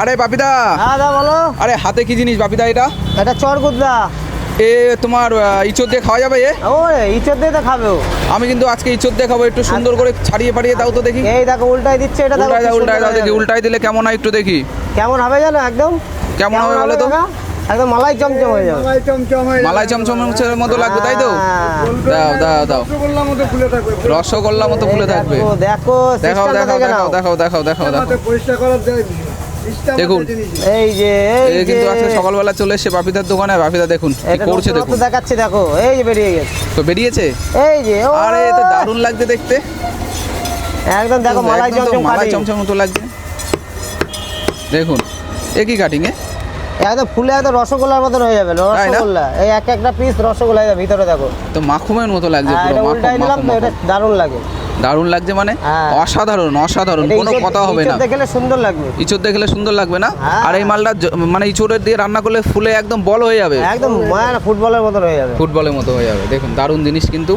আরে বাপিদা, হ্যাঁ দা বলো। আরে হাতে কি জিনিস বাপিদা এটা? এটা চরগুদা। এ তোমার ইঁচড় দিয়ে খাওয়া যাবে এ? ওরে ইচর দিয়ে তো খাবে ও। আমি কিন্তু আজকে ইঁচড় দিয়ে খাবো, একটু সুন্দর করে ছাড়িয়ে পাড়িয়ে দাও তো দেখি। এই দেখো উল্টাই দিচ্ছে, এটা দেখো উল্টায় কি দাও, উল্টায় সুন্দর দাও হয়ে দেখি, যাবে। উল্টায় দিলে কেমন হয় একটু দেখি। কেমন হবে জানো একদম? কেমন হবে বলো তো? কাকা? একদম মালাই চমচম হয়ে যাবে। মালাই চমচমের মতো লাগবে তাই তো? হ্যাঁ। দাও দাও দাও, রসগোল্লা মতো ফুলে থাকবে। দেখো দেখো দেখাও সিস্টেমটা দেখাও দেখে দেখাও নাও। দেখাও দেখাও দেখাও দেখাও। দেখুন, এই যে এ কিন্তু আজকে সকালবেলা চলে এসেছে বাপিদার দোকানে। বাপিদা দেখুন কি এটা করছে নতুনত্ব দেখুন। দেখাচ্ছি, দেখো এই যে বেরিয়ে গেছে। তো বেরিয়েছে। এই যে ও আরে এ তো দারুণ লাগছে দেখতে। একদম দেখো মালাই একদম তো চমচম মালাই কাটিং। চমচম মতো লাগছে। দেখুন এ কি কাটিং এ? একদম ফুলে একদম রসগোল্লার মতন হয়ে যাবে। তাই না? রসগোল্লা এই একটা পিস রসগোল্লা ভিতরে দেখো। তো মাখনের মতো লাগছে হ্যাঁ, পুরো। এটা মাখন উল্টাই দিলাম মাখন তো, এটা মাখন। দারুণ লাগে। দারুণ লাগছে মানে হ্যাঁ। অসাধারণ অসাধারণ, এটা কোনো কথা হবে না। দেখলে সুন্দর লাগবে। ইঁচড় দেখলে সুন্দর লাগবে না? হ্যাঁ। আর এই মালটা মানে ইঁচড়ের দিয়ে রান্না করলে ফুলে একদম বল হয়ে যাবে, একদম ফুটবলের মতন হয়ে যাবে। ফুটবলের মতো হয়ে যাবে। দেখুন দারুণ জিনিস কিন্তু।